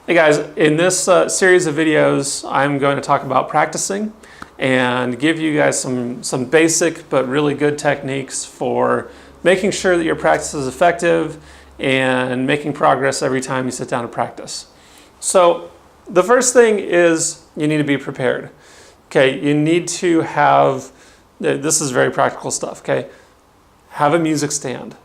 Hey guys, in this series of videos, I'm going to talk about practicing and give you guys some basic but really good techniques for making sure that your practice is effective and making progress every time you sit down to practice. So the first thing is you need to be prepared. Okay, you need to have, this is very practical stuff, okay? Have a music stand.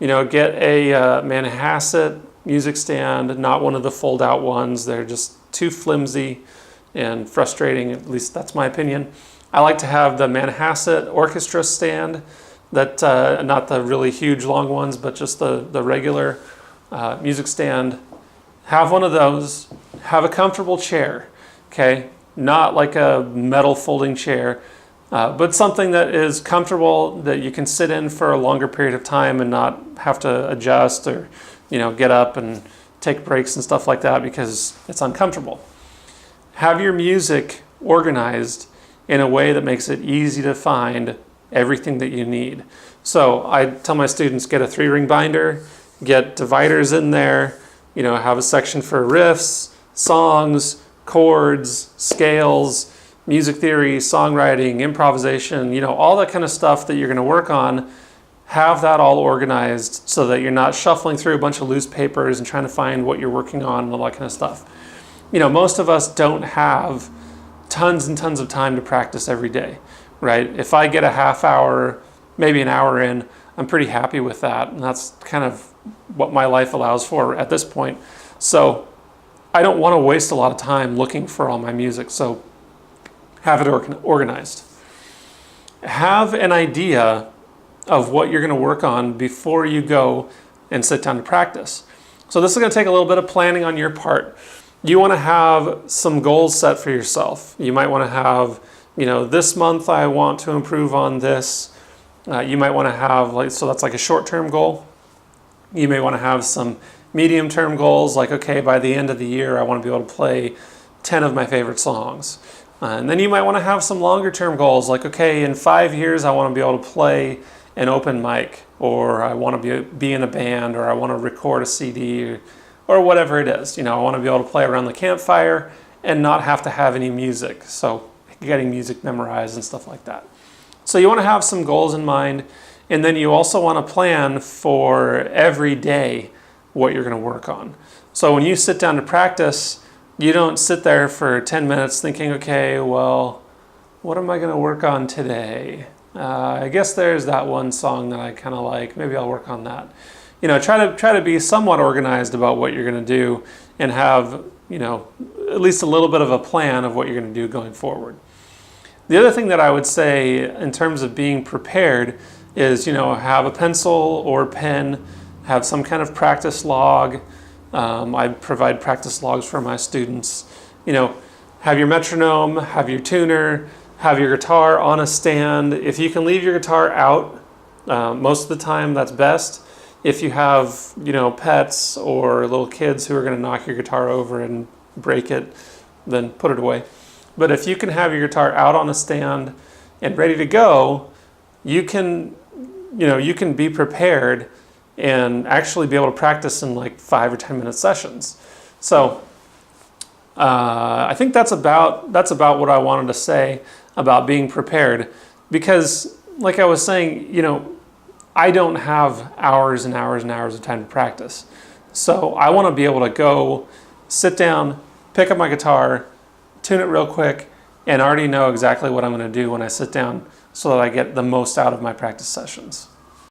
You know, get a Manhasset music stand, not one of the fold-out ones. They're just too flimsy and frustrating, at least that's my opinion. I like to have the Manhasset orchestra stand, that not the really huge long ones, but just the regular music stand. Have one of those. Have a comfortable chair, okay? Not like a metal folding chair, but something that is comfortable, that you can sit in for a longer period of time and not have to adjust or, you know, get up and take breaks and stuff like that because it's uncomfortable. Have your music organized in a way that makes it easy to find everything that you need. So I tell my students, get a 3-ring binder, get dividers in there, you know, have a section for riffs, songs, chords, scales, music theory, songwriting, improvisation, you know, all that kind of stuff that you're going to work on. Have that all organized so that you're not shuffling through a bunch of loose papers and trying to find what you're working on and all that kind of stuff. You know, most of us don't have tons and tons of time to practice every day, right? If I get a half hour, maybe an hour in, I'm pretty happy with that. And that's kind of what my life allows for at this point. So I don't want to waste a lot of time looking for all my music. So have it organized. Have an idea of what you're going to work on before you go and sit down to practice. So this is going to take a little bit of planning on your part. You want to have some goals set for yourself. You might want to have, you know, this month I want to improve on this. You might want to have, so that's like a short-term goal. You may want to have some medium-term goals, like, okay, by the end of the year I want to be able to play 10 of my favorite songs. And then you might want to have some longer-term goals, like, okay, in 5 years I want to be able to play an open mic, or I want to be in a band, or I want to record a CD, or whatever it is. You know, I want to be able to play around the campfire and not have to have any music. So getting music memorized and stuff like that. So you want to have some goals in mind, and then you also want to plan for every day what you're going to work on. So when you sit down to practice, you don't sit there for 10 minutes thinking, okay, well, what am I going to work on today? I guess there's that one song that I kind of like. Maybe I'll work on that. You know, try to be somewhat organized about what you're going to do and have, you know, at least a little bit of a plan of what you're going to do going forward. The other thing that I would say in terms of being prepared is, you know, have a pencil or pen, have some kind of practice log. I provide practice logs for my students. You know, have your metronome, have your tuner, have your guitar on a stand. If you can leave your guitar out, most of the time that's best. If you have, you know, pets or little kids who are going to knock your guitar over and break it, then put it away. But if you can have your guitar out on a stand and ready to go, you can, you know, you can be prepared and actually be able to practice in like 5 or 10 minute sessions. So I think that's about what I wanted to say about being prepared, because like I was saying, you know, I don't have hours and hours and hours of time to practice. So I want to be able to go sit down, pick up my guitar, tune it real quick, and already know exactly what I'm going to do when I sit down so that I get the most out of my practice sessions.